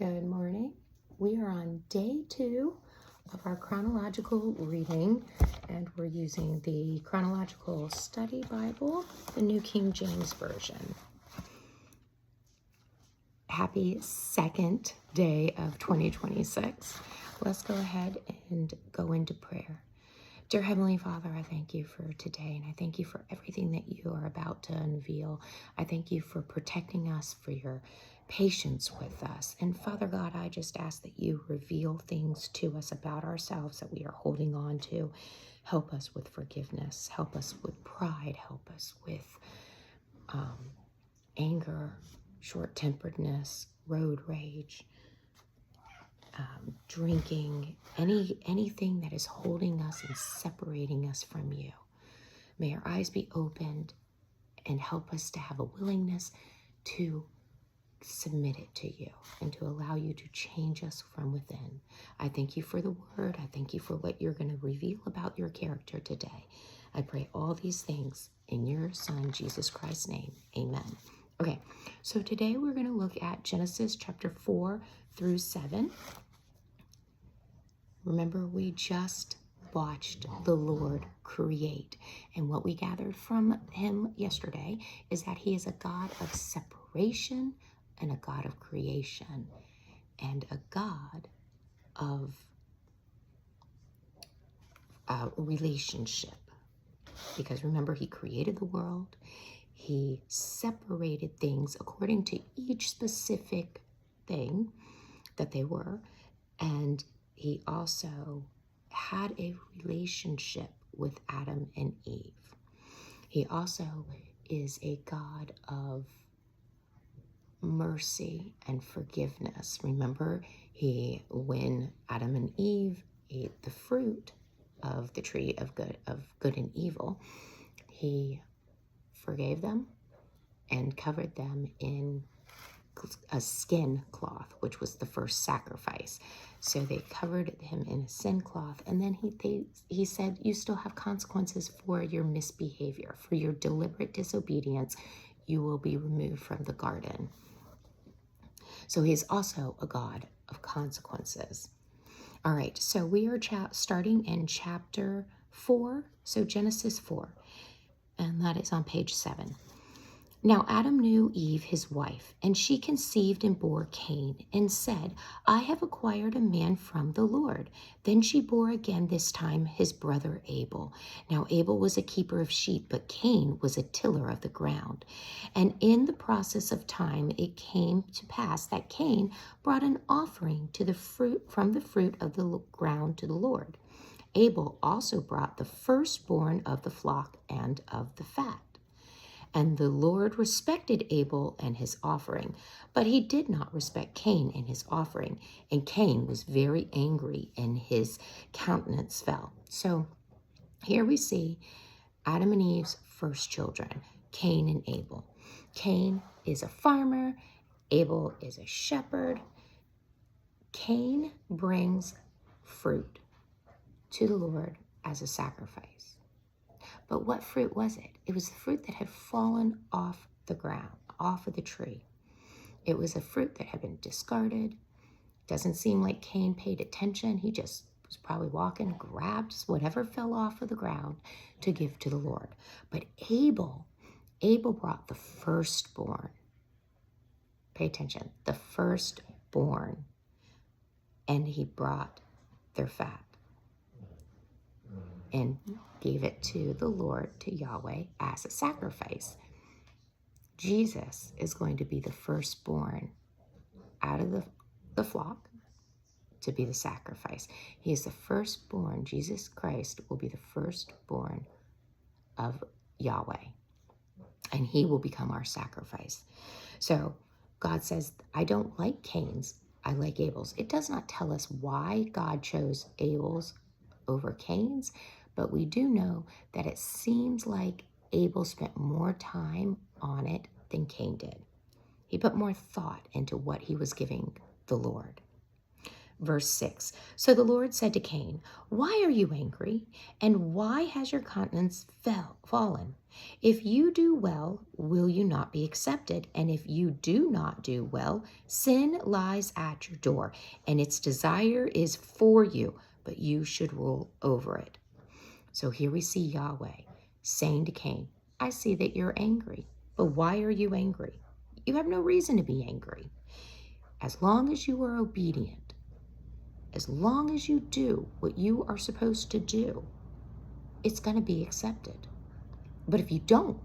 Good morning. We are on day 2 of our chronological reading, and we're using the Chronological Study Bible, the New King James Version. Happy second day of 2026. Let's go ahead and go into prayer. Dear Heavenly Father, I thank you for today, and I thank you for everything that you are about to unveil. I thank you for protecting us, for your patience with us. And Father God, I just ask that you reveal things to us about ourselves that we are holding on to. Help us with forgiveness. Help us with pride. Help us with anger, short-temperedness, road rage, drinking, anything that is holding us and separating us from you. May our eyes be opened and help us to have a willingness to submit it to you and to allow you to change us from within. I thank you for the word. I thank you for what you're going to reveal about your character today. I pray all these things in your Son, Jesus Christ's name. Amen. Okay, so today we're going to look at Genesis chapter 4 through 7. Remember, we just watched the Lord create. And what we gathered from him yesterday is that he is a God of separation and a God of creation and a God of relationship. Because remember, he created the world. He separated things according to each specific thing that they were. And he also had a relationship with Adam and Eve. He also is a God of mercy and forgiveness. Remember, when Adam and Eve ate the fruit of the tree of good and evil, he forgave them and covered them in a skin cloth, which was the first sacrifice. So they covered him in a skin cloth, and then he said, you still have consequences for your misbehavior, for your deliberate disobedience. You will be removed from the garden. So he's also a God of consequences. All right, so we are starting in chapter 4, so Genesis 4, and that is on page 7. Now Adam knew Eve, his wife, and she conceived and bore Cain, and said, I have acquired a man from the Lord. Then she bore again, this time his brother Abel. Now Abel was a keeper of sheep, but Cain was a tiller of the ground. And in the process of time it came to pass that Cain brought an offering from the fruit of the ground to the Lord. Abel also brought the firstborn of the flock and of the fat. And the Lord respected Abel and his offering, but he did not respect Cain and his offering. And Cain was very angry, and his countenance fell. So here we see Adam and Eve's first children, Cain and Abel. Cain is a farmer. Abel is a shepherd. Cain brings fruit to the Lord as a sacrifice. But what fruit was it? It was the fruit that had fallen off the ground, off of the tree. It was a fruit that had been discarded. Doesn't seem like Cain paid attention. He just was probably walking, grabbed whatever fell off of the ground to give to the Lord. But Abel brought the firstborn. Pay attention, the firstborn. And he brought their fat and gave it to the Lord, to Yahweh, as a sacrifice. Jesus is going to be the firstborn out of the flock to be the sacrifice. He is the firstborn. Jesus Christ will be the firstborn of Yahweh, and he will become our sacrifice. So God says, I don't like Cain's, I like Abel's. It does not tell us why God chose Abel's over Cain's, but we do know that it seems like Abel spent more time on it than Cain did. He put more thought into what he was giving the Lord. Verse 6. So the Lord said to Cain, why are you angry? And why has your countenance fallen? If you do well, will you not be accepted? And if you do not do well, sin lies at your door, and its desire is for you, but you should rule over it. So here we see Yahweh saying to Cain, I see that you're angry, but why are you angry? You have no reason to be angry. As long as you are obedient, as long as you do what you are supposed to do, it's going to be accepted. But if you don't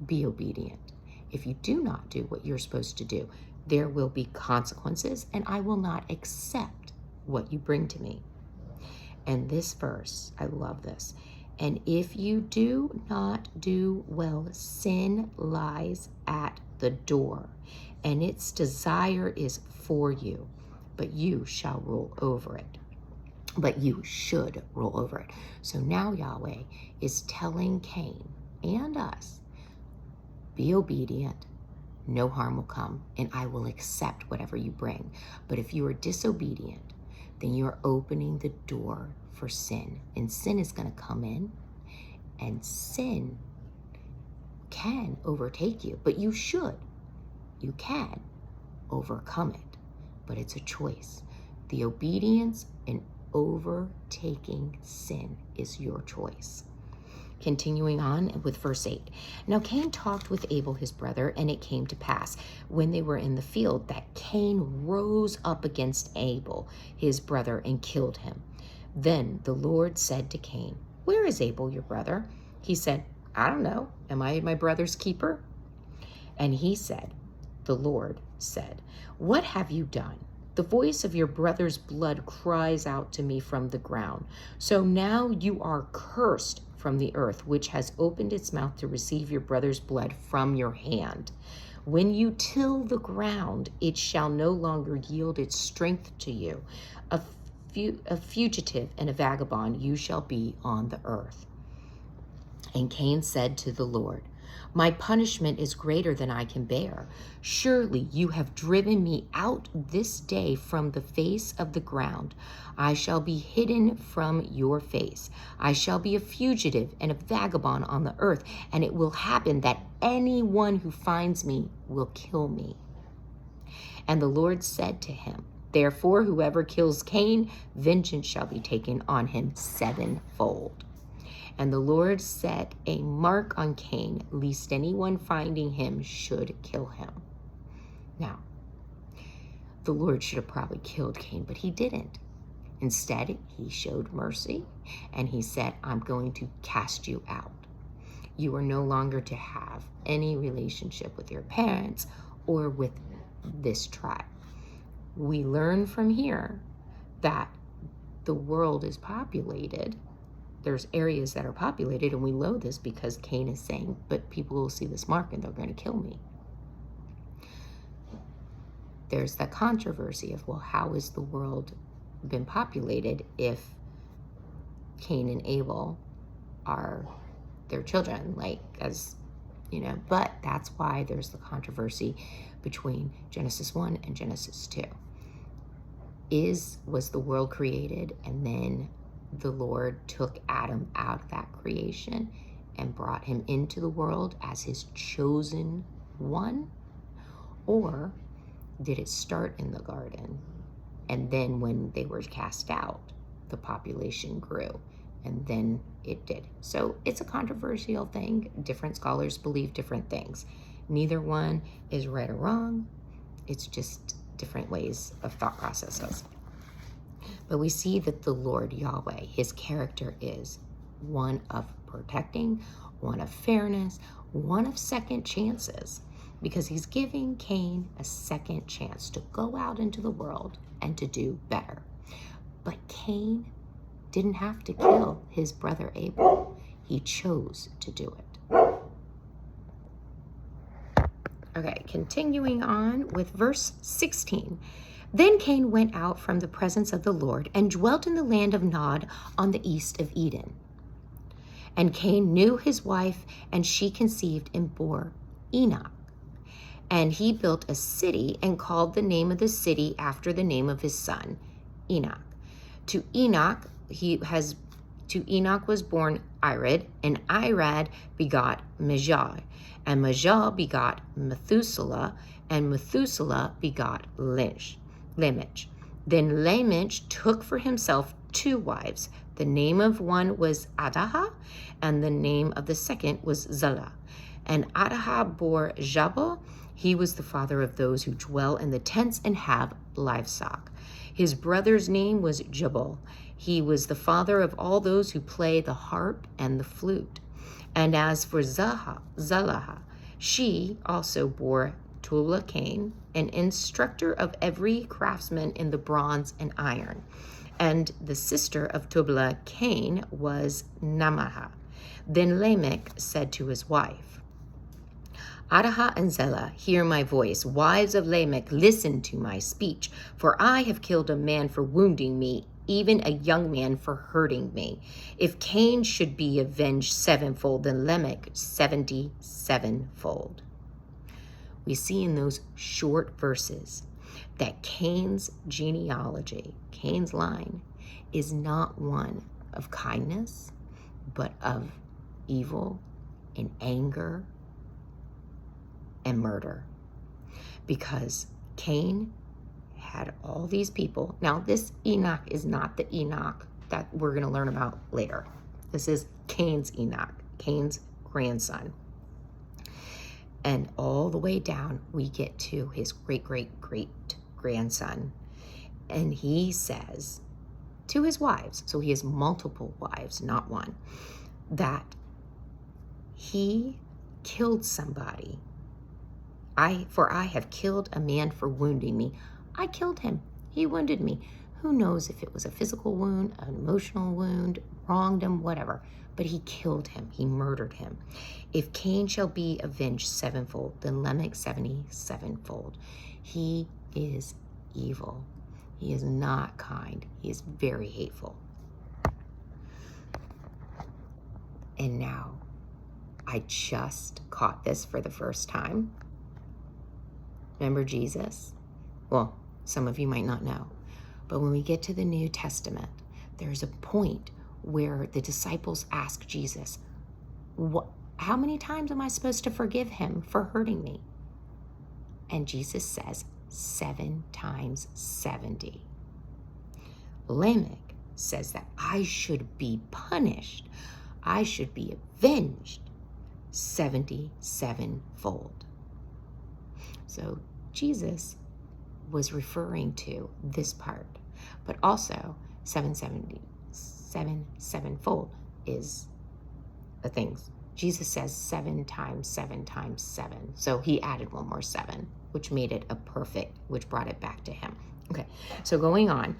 be obedient, if you do not do what you're supposed to do, there will be consequences, and I will not accept what you bring to me. And this verse, I love this. And if you do not do well, sin lies at the door, and its desire is for you, but you shall rule over it. But you should rule over it. So now Yahweh is telling Cain and us, be obedient, no harm will come, and I will accept whatever you bring. But if you are disobedient, then you're opening the door for sin. And sin is going to come in, and sin can overtake you. But you can overcome it. But it's a choice. The obedience and overtaking sin is your choice. Continuing on with verse 8. Now Cain talked with Abel his brother, and it came to pass, when they were in the field, that Cain rose up against Abel his brother and killed him. Then the Lord said to Cain, where is Abel your brother? He said, I don't know. Am I my brother's keeper? And he said, the Lord said, what have you done? The voice of your brother's blood cries out to me from the ground. So now you are cursed from the earth, which has opened its mouth to receive your brother's blood from your hand. When you till the ground, it shall no longer yield its strength to you. A fugitive and a vagabond you shall be on the earth. And Cain said to the Lord, my punishment is greater than I can bear. Surely you have driven me out this day from the face of the ground. I shall be hidden from your face. I shall be a fugitive and a vagabond on the earth, and it will happen that anyone who finds me will kill me. And the Lord said to him, therefore, whoever kills Cain, vengeance shall be taken on him sevenfold. And the Lord set a mark on Cain, lest anyone finding him should kill him. Now, the Lord should have probably killed Cain, but he didn't. Instead, he showed mercy, and he said, I'm going to cast you out. You are no longer to have any relationship with your parents or with this tribe. We learn from here that the world is populated. There's areas that are populated, and we know this because Cain is saying, but people will see this mark and they're going to kill me. There's that controversy of, well, how has the world been populated if Cain and Abel are their children, but that's why there's the controversy between Genesis 1 and Genesis 2. Was the world created, and then the Lord took Adam out of that creation and brought him into the world as his chosen one? Or did it start in the garden, and then when they were cast out, the population grew, and then it did? So it's a controversial thing. Different scholars believe different things. Neither one is right or wrong. It's just different ways of thought processes. But we see that the Lord Yahweh, his character is one of protecting, one of fairness, one of second chances, because he's giving Cain a second chance to go out into the world and to do better. But Cain didn't have to kill his brother Abel. He chose to do it. Okay, continuing on with verse 16. Then Cain went out from the presence of the Lord and dwelt in the land of Nod on the east of Eden. And Cain knew his wife, and she conceived and bore Enoch. And he built a city and called the name of the city after the name of his son, Enoch. To Enoch was born Irad, and Irad begot Majah, and Majah begot Methuselah, and Methuselah begot Lamech. Then Lamech took for himself 2 wives. The name of one was Adaha, and the name of the second was Zillah. And Adaha bore Jabal. He was the father of those who dwell in the tents and have livestock. His brother's name was Jabal. He was the father of all those who play the harp and the flute. And as for Zillah, she also bore Tubal-Cain, an instructor of every craftsman in the bronze and iron. And the sister of Tubal-Cain was Naamah. Then Lamech said to his wife, Adaha and Zillah, hear my voice. Wives of Lamech, listen to my speech. For I have killed a man for wounding me, even a young man for hurting me. If Cain should be avenged 7-fold, then Lamech 77-fold. We see in those short verses that Cain's genealogy, Cain's line, is not one of kindness, but of evil and anger and murder. Because Cain had all these people. Now, this Enoch is not the Enoch that we're going to learn about later. This is Cain's Enoch, Cain's grandson. And all the way down, we get to his great-great-great-grandson. And he says to his wives, so he has multiple wives, not one, that he killed somebody. I have killed a man for wounding me. I killed him. He wounded me. Who knows if it was a physical wound, an emotional wound, wronged him, whatever. But he killed him. He murdered him. If Cain shall be avenged 7-fold, then Lamech 77-fold. He is evil. He is not kind. He is very hateful. And now, I just caught this for the first time. Remember Jesus? Well, some of you might not know. But when we get to the New Testament, there's a point where the disciples ask Jesus, how many times am I supposed to forgive him for hurting me? And Jesus says, 7 times 70. Lamech says that I should be punished. I should be avenged 77-fold. So Jesus was referring to this part, but also 7-7-fold is the things. Jesus says 7 times 7 times 7. So he added one more 7, which made it a perfect, which brought it back to him. Okay, so going on,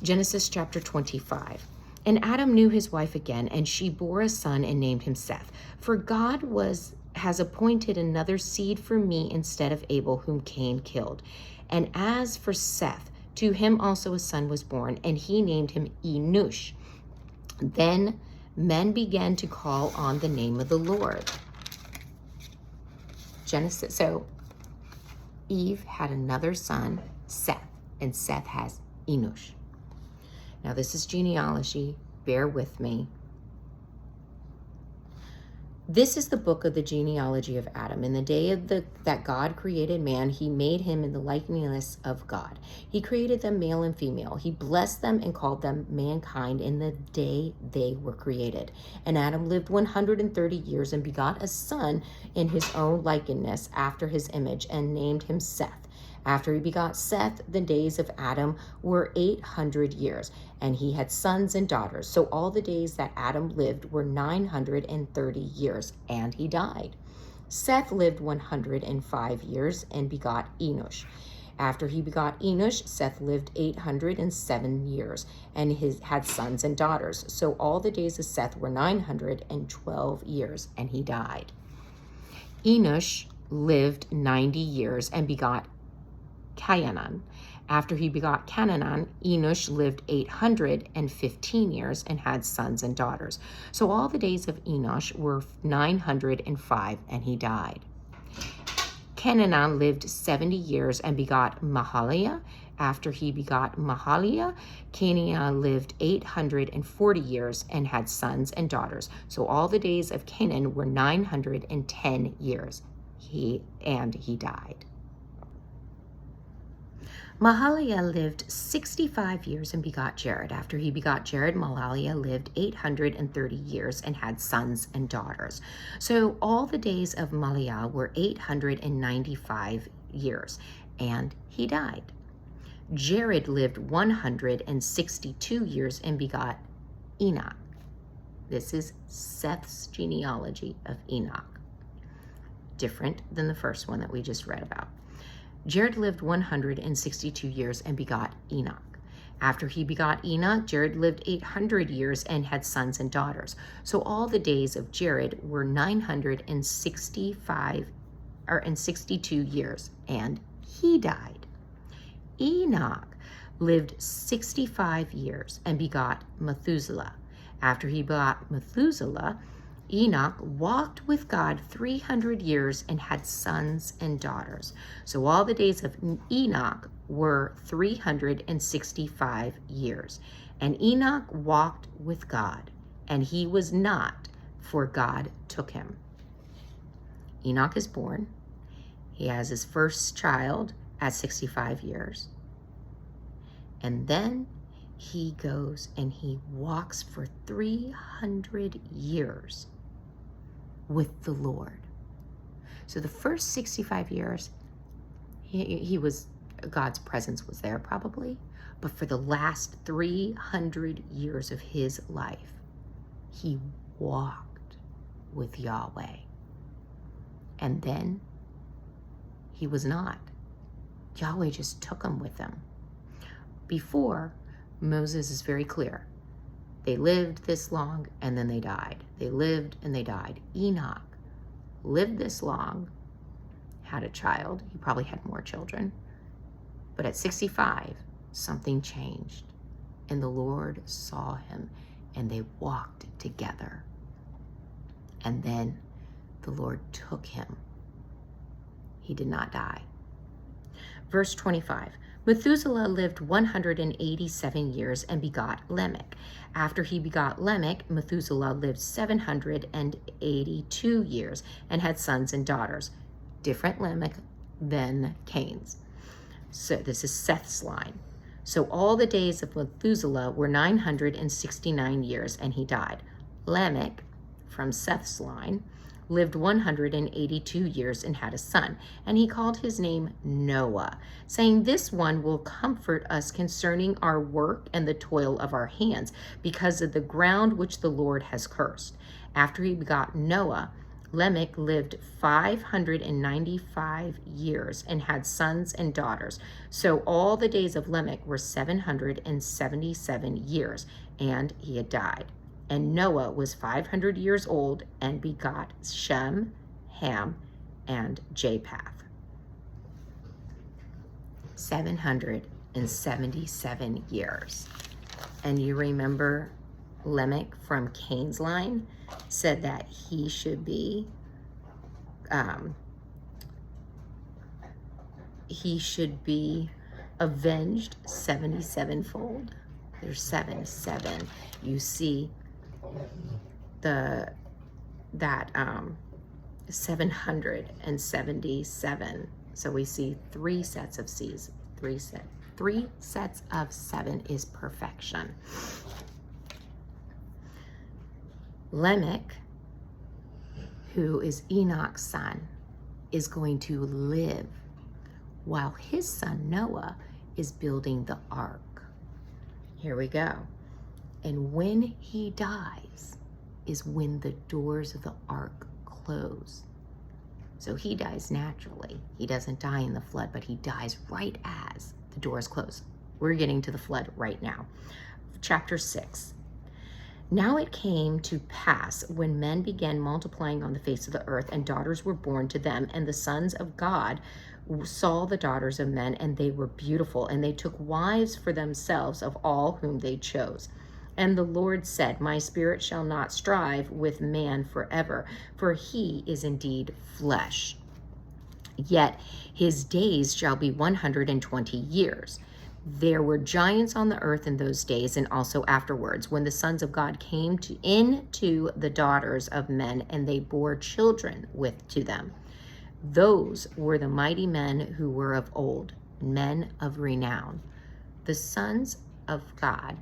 Genesis chapter 25. And Adam knew his wife again, and she bore a son and named him Seth. For God has appointed another seed for me instead of Abel, whom Cain killed. And as for Seth, to him also a son was born, and he named him Enosh. Then men began to call on the name of the Lord. Genesis. So Eve had another son, Seth, and Seth has Enosh. Now this is genealogy. Bear with me. This is the book of the genealogy of Adam. In the day that God created man, he made him in the likeness of God. He created them male and female. He blessed them and called them mankind in the day they were created. And Adam lived 130 years and begot a son in his own likeness after his image and named him Seth. After he begot Seth, the days of Adam were 800 years, and he had sons and daughters. So all the days that Adam lived were 930 years, and he died. Seth lived 105 years and begot Enosh. After he begot Enosh, Seth lived 807 years, and had sons and daughters. So all the days of Seth were 912 years, and he died. Enosh lived 90 years and begot Cainan. After he begot Cainan, Enosh lived 815 years and had sons and daughters. So all the days of Enosh were 905, and he died. Cananan lived 70 years and begot Mahaliah. After he begot Mahaliah, Canaan lived 840 years and had sons and daughters. So all the days of Canaan were 910 years. He died. Mahaliah lived 65 years and begot Jared. After he begot Jared, Mahaliah lived 830 years and had sons and daughters. So all the days of Mahaliah were 895 years, and he died. Jared lived 162 years and begot Enoch. This is Seth's genealogy of Enoch, different than the first one that we just read about. Jared lived 162 years and begot Enoch. After he begot Enoch, Jared lived 800 years and had sons and daughters. So all the days of Jared were 962 years, and he died. Enoch lived 65 years and begot Methuselah. After he begot Methuselah, Enoch walked with God 300 years and had sons and daughters. So all the days of Enoch were 365 years. And Enoch walked with God, and he was not, for God took him. Enoch is born. He has his first child at 65 years. And then he goes and he walks for 300 years with the Lord. So the first 65 years, he was, God's presence was there probably, but for the last 300 years of his life, he walked with Yahweh. And then he was not. Yahweh just took him with him. Before, Moses is very clear. They lived this long and then they died. They lived and they died. Enoch lived this long, had a child. He probably had more children. But at 65, something changed. And the Lord saw him and they walked together. And then the Lord took him. He did not die. Verse 25. Methuselah lived 187 years and begot Lamech. After he begot Lamech, Methuselah lived 782 years and had sons and daughters. Different Lamech than Cain's. So this is Seth's line. So all the days of Methuselah were 969 years and he died. Lamech, from Seth's line, lived 182 years and had a son, and he called his name Noah, saying, "This one will comfort us concerning our work and the toil of our hands, because of the ground which the Lord has cursed." After he begot Noah, Lamech lived 595 years and had sons and daughters. So all the days of Lamech were 777 years, and he had died. And Noah was 500 years old and begot Shem, Ham, and Japheth. 777 years. And you remember Lamech from Cain's line said that he should be avenged 77-fold. There's 7. You see that 777. So we see 3 sets of C's. 3 sets of 7 is perfection. Lamech, who is Enoch's son, is going to live while his son Noah is building the ark. Here we go. And when he dies is when the doors of the ark close. So he dies naturally. He doesn't die in the flood, but he dies right as the doors close. We're getting to the flood right now. Chapter 6. Now it came to pass when men began multiplying on the face of the earth, and daughters were born to them, and the sons of God saw the daughters of men, and they were beautiful, and they took wives for themselves of all whom they chose. And the Lord said, "My spirit shall not strive with man forever, for he is indeed flesh, Yet his days shall be 120 years. There were giants on the earth in those days and also afterwards, when the sons of God came into the daughters of men, and they bore children to them. Those were the mighty men who were of old, men of renown. The sons of God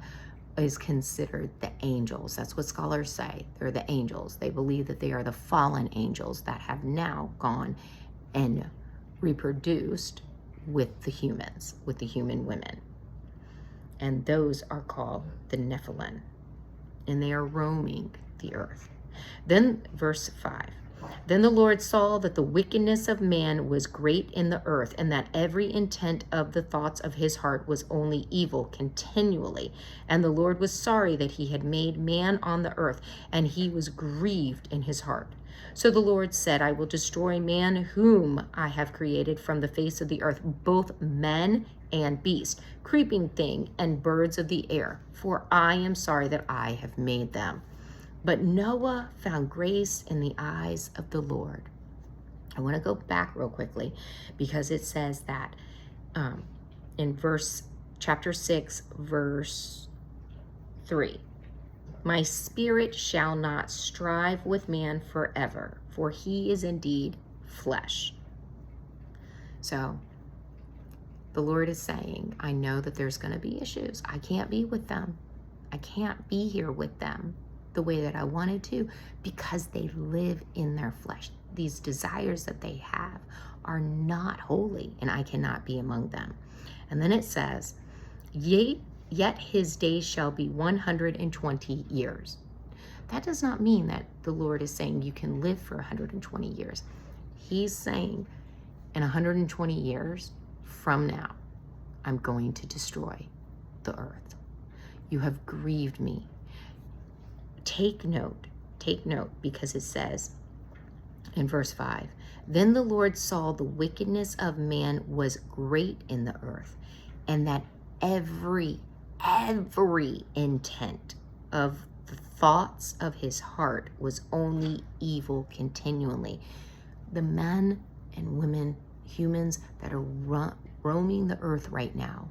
is considered the angels. That's what scholars say. They're the angels. They believe that they are the fallen angels that have now gone and reproduced with the humans, with the human women. And those are called the Nephilim. And they are roaming the earth. Then verse 5. Then the Lord saw that the wickedness of man was great in the earth, and that every intent of the thoughts of his heart was only evil continually. And the Lord was sorry that he had made man on the earth, and he was grieved in his heart. So the Lord said, I will destroy man whom I have created from the face of the earth, both men and beast, creeping thing and birds of the air, for I am sorry that I have made them. But Noah found grace in the eyes of the Lord. I want to go back real quickly, because it says that in chapter 6, verse 3, my spirit shall not strive with man forever, for he is indeed flesh. So the Lord is saying, I know that there's going to be issues. I can't be with them. I can't be here with them the way that I wanted to, because they live in their flesh. These desires that they have are not holy, and I cannot be among them. And then it says, yet his days shall be 120 years. That does not mean that the Lord is saying you can live for 120 years. He's saying in 120 years from now, I'm going to destroy the earth. You have grieved me. Take note, because it says in verse 5, then the Lord saw the wickedness of man was great in the earth, and that every intent of the thoughts of his heart was only evil continually. The men and women, humans that are roaming the earth right now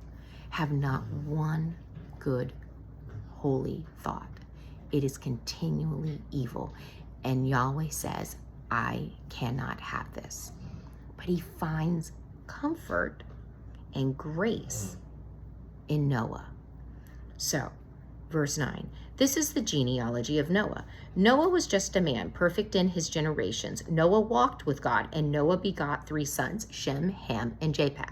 have not one good, holy thought. It is continually evil. And Yahweh says, I cannot have this. But he finds comfort and grace in Noah. So, verse 9, this is the genealogy of Noah. Noah was just a man, perfect in his generations. Noah walked with God, and Noah begot 3 sons, Shem, Ham, and Japheth.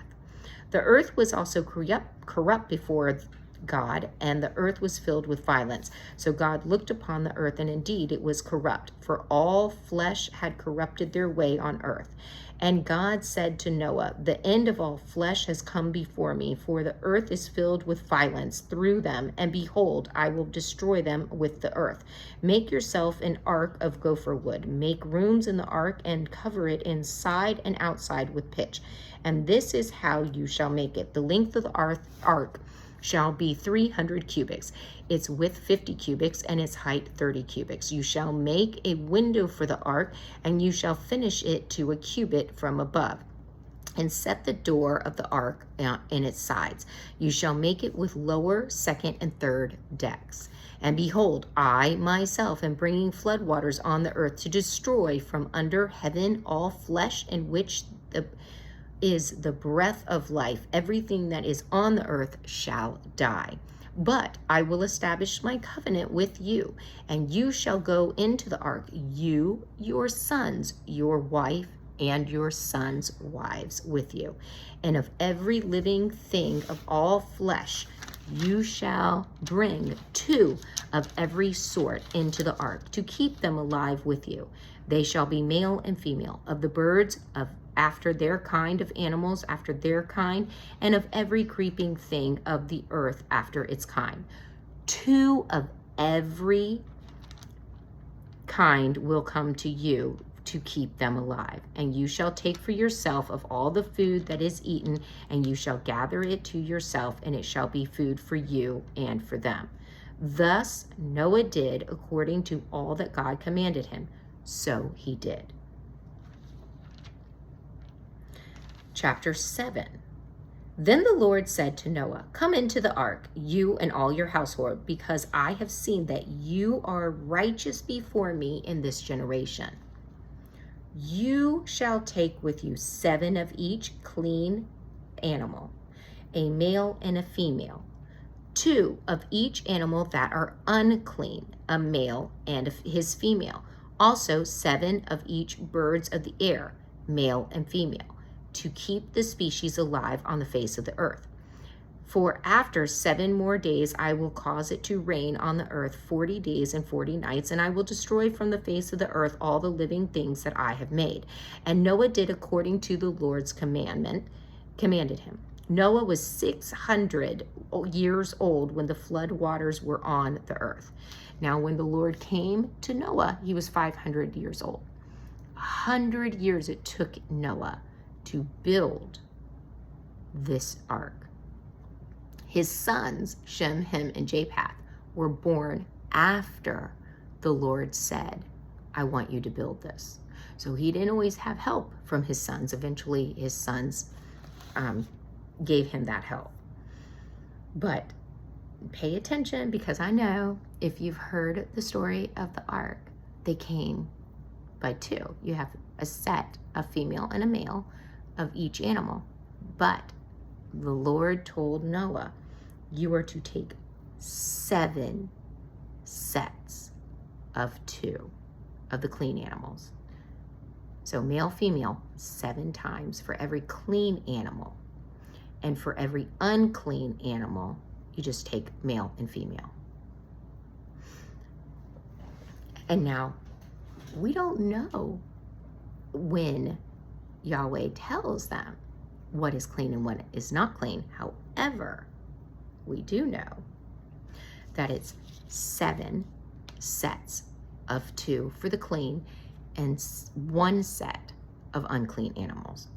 The earth was also corrupt before God, and the earth was filled with violence. So God looked upon the earth, and indeed it was corrupt, for all flesh had corrupted their way on earth. And God said to Noah, the end of all flesh has come before me, for the earth is filled with violence through them, and behold, I will destroy them with the earth. Make yourself an ark of gopher wood. Make rooms in the ark, and cover it inside and outside with pitch. And this is how you shall make it. The length of the ark shall be 300 cubits, its width 50 cubits, and its height 30 cubits. You shall make a window for the ark, and you shall finish it to a cubit from above, and set the door of the ark in its sides. You shall make it with lower, second, and third decks. And behold, I myself am bringing floodwaters on the earth to destroy from under heaven all flesh, in which is the breath of life. Everything that is on the earth shall die. But I will establish my covenant with you, and you shall go into the ark, you, your sons, your wife, and your sons' wives with you. And of every living thing of all flesh, you shall bring 2 of every sort into the ark, to keep them alive with you. They shall be male and female, of the birds after their kind, of animals after their kind, and of every creeping thing of the earth after its kind. 2 of every kind will come to you to keep them alive. And you shall take for yourself of all the food that is eaten, and you shall gather it to yourself, and it shall be food for you and for them. Thus Noah did according to all that God commanded him. So he did. chapter 7. Then the Lord said to Noah, "Come into the ark, you and all your household, because I have seen that you are righteous before me in this generation. You shall take with you 7 of each clean animal, a male and a female, 2 of each animal that are unclean, a male and his female, also 7 of each birds of the air, male and female, to keep the species alive on the face of the earth. For after 7 more days I will cause it to rain on the earth 40 days and 40 nights, and I will destroy from the face of the earth all the living things that I have made." And Noah did according to the Lord's commanded him. Noah was 600 years old when the flood waters were on the earth. Now, when the Lord came to Noah, he was 500 years old. 100 years it took Noah to build this ark. His sons, Shem, Ham, and Japheth, were born after the Lord said, "I want you to build this." So he didn't always have help from his sons. Eventually, his sons gave him that help. But pay attention, because I know if you've heard the story of the ark, they came by 2. You have a set, a female and a male, of each animal. But the Lord told Noah, you are to take 7 sets of 2 of the clean animals. So male, female, 7 times for every clean animal. And for every unclean animal, you just take male and female. And now, we don't know when Yahweh tells them what is clean and what is not clean. However, we do know that it's 7 sets of 2 for the clean and 1 set of unclean animals.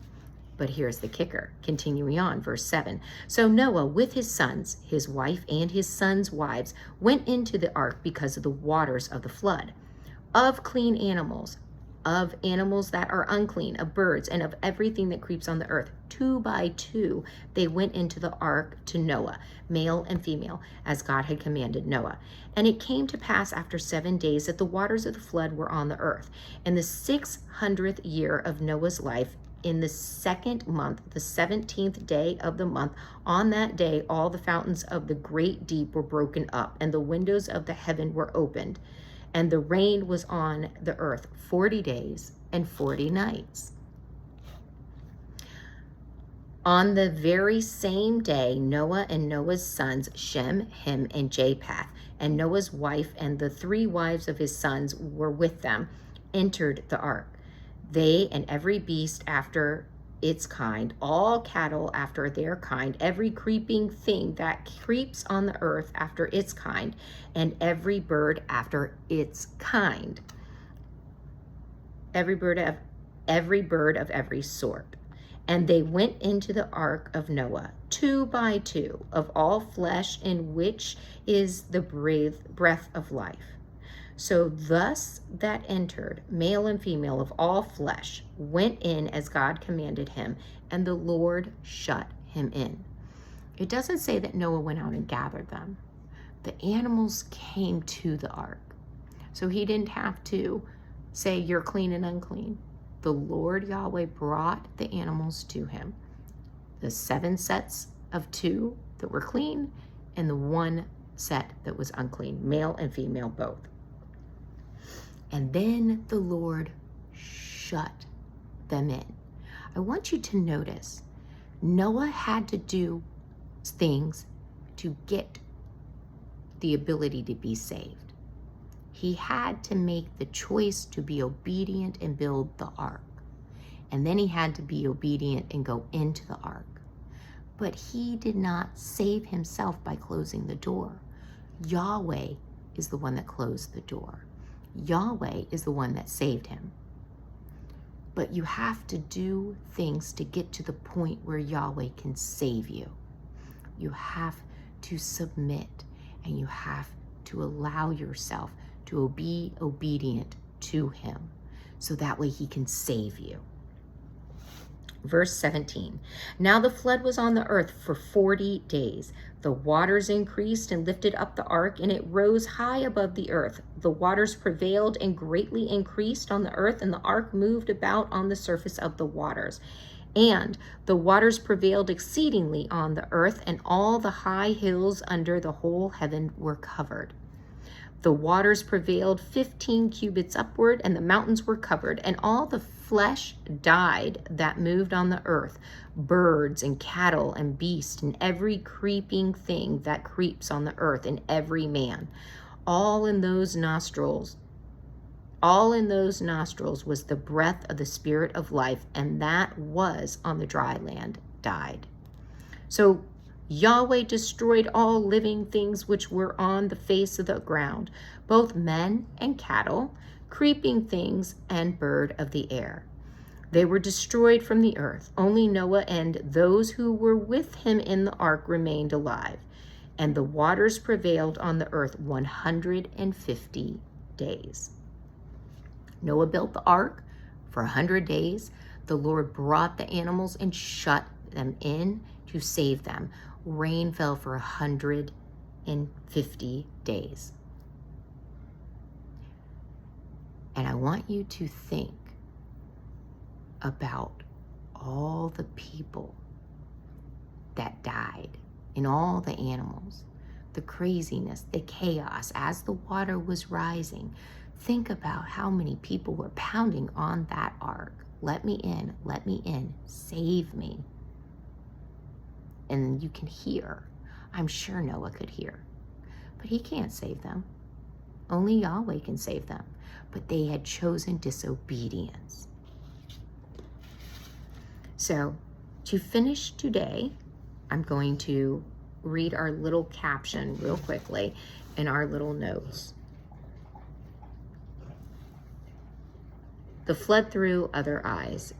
But here's the kicker, continuing on, verse 7. So Noah with his sons, his wife, and his sons' wives went into the ark because of the waters of the flood. Of clean animals, of animals that are unclean, of birds, and of everything that creeps on the earth, 2 by 2, they went into the ark to Noah, male and female, as God had commanded Noah. And it came to pass after 7 days that the waters of the flood were on the earth. In the 600th year of Noah's life, in the 2nd month, the 17th day of the month, on that day all the fountains of the great deep were broken up, and the windows of the heaven were opened, and the rain was on the earth 40 days and 40 nights. On the very same day, Noah and Noah's sons, Shem, Ham, and Japheth, and Noah's wife and the 3 wives of his sons were with them, entered the ark. They and every beast after its kind, all cattle after their kind, every creeping thing that creeps on the earth after its kind, and every bird after its kind. Every bird of every sort. And they went into the ark of Noah, 2 by 2, of all flesh, in which is the breath of life. So thus that entered, male and female of all flesh, went in as God commanded him, and the Lord shut him in. It doesn't say that Noah went out and gathered them. The animals came to the ark. So he didn't have to say, you're clean and unclean. The Lord Yahweh brought the animals to him. The 7 sets of 2 that were clean, and the 1 set that was unclean, male and female both. And then the Lord shut them in. I want you to notice, Noah had to do things to get the ability to be saved. He had to make the choice to be obedient and build the ark. And then he had to be obedient and go into the ark. But he did not save himself by closing the door. Yahweh is the one that closed the door. Yahweh is the one that saved him. But you have to do things to get to the point where Yahweh can save you. You have to submit, and you have to allow yourself to be obedient to him, so that way he can save you. Verse 17, now the flood was on the earth for 40 days. The waters increased and lifted up the ark, and it rose high above the earth. The waters prevailed and greatly increased on the earth, and the ark moved about on the surface of the waters. And the waters prevailed exceedingly on the earth, and all the high hills under the whole heaven were covered. The waters prevailed 15 cubits upward, and the mountains were covered, and all the flesh died that moved on the earth, birds and cattle and beasts, and every creeping thing that creeps on the earth, and every man. All in those nostrils was the breath of the Spirit of life, and that was on the dry land died. So Yahweh destroyed all living things which were on the face of the ground, both men and cattle, creeping things and bird of the air. They were destroyed from the earth. Only Noah and those who were with him in the ark remained alive. And the waters prevailed on the earth 150 days. Noah built the ark for 100 days. The Lord brought the animals and shut them in to save them. Rain fell for 150 days. And I want you to think about all the people that died and all the animals, the craziness, the chaos as the water was rising. Think about how many people were pounding on that ark. Let me in, save me. And you can hear, I'm sure Noah could hear, but he can't save them. Only Yahweh can save them. But they had chosen disobedience. So to finish today, I'm going to read our little caption real quickly in our little notes. The flood through other eyes.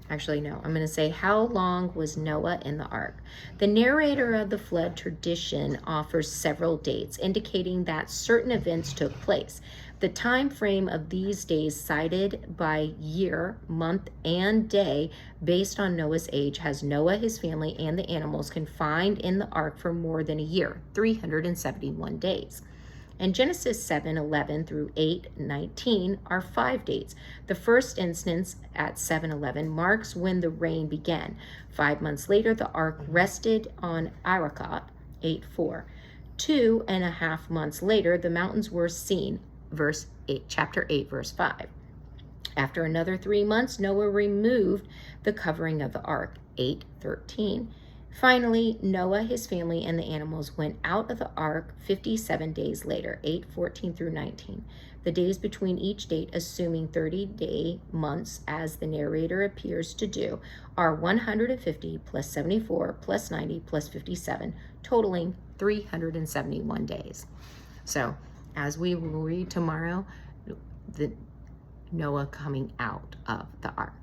Actually, no, I'm going to say, how long was Noah in the ark? The narrator of the flood tradition offers several dates, indicating that certain events took place. The time frame of these days cited by year, month, and day based on Noah's age has Noah, his family, and the animals confined in the ark for more than a year, 371 days. And Genesis 7:11 through 8:19 are 5 dates. The first instance at 7:11 marks when the rain began. 5 months later, the ark rested on Ararat, 8:4. 2.5 months later, the mountains were seen, chapter 8, verse 5. After another 3 months, Noah removed the covering of the ark, 8:13. Finally, Noah, his family, and the animals went out of the ark 57 days later, 8:14 through 19. The days between each date, assuming 30-day months, as the narrator appears to do, are 150 plus 74 plus 90 plus 57, totaling 371 days. So, as we will read tomorrow, the Noah coming out of the ark.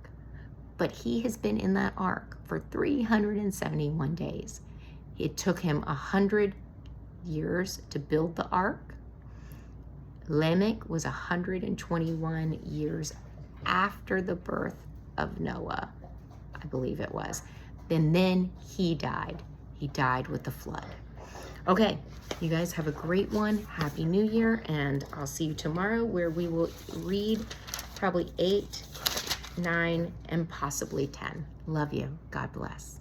But he has been in that ark for 371 days. It took him 100 years to build the ark. Lamech was 121 years after the birth of Noah, I believe it was. And then he died. He died with the flood. Okay, you guys have a great one. Happy New Year, and I'll see you tomorrow where we will read probably 8, 9, and possibly 10. Love you. God bless.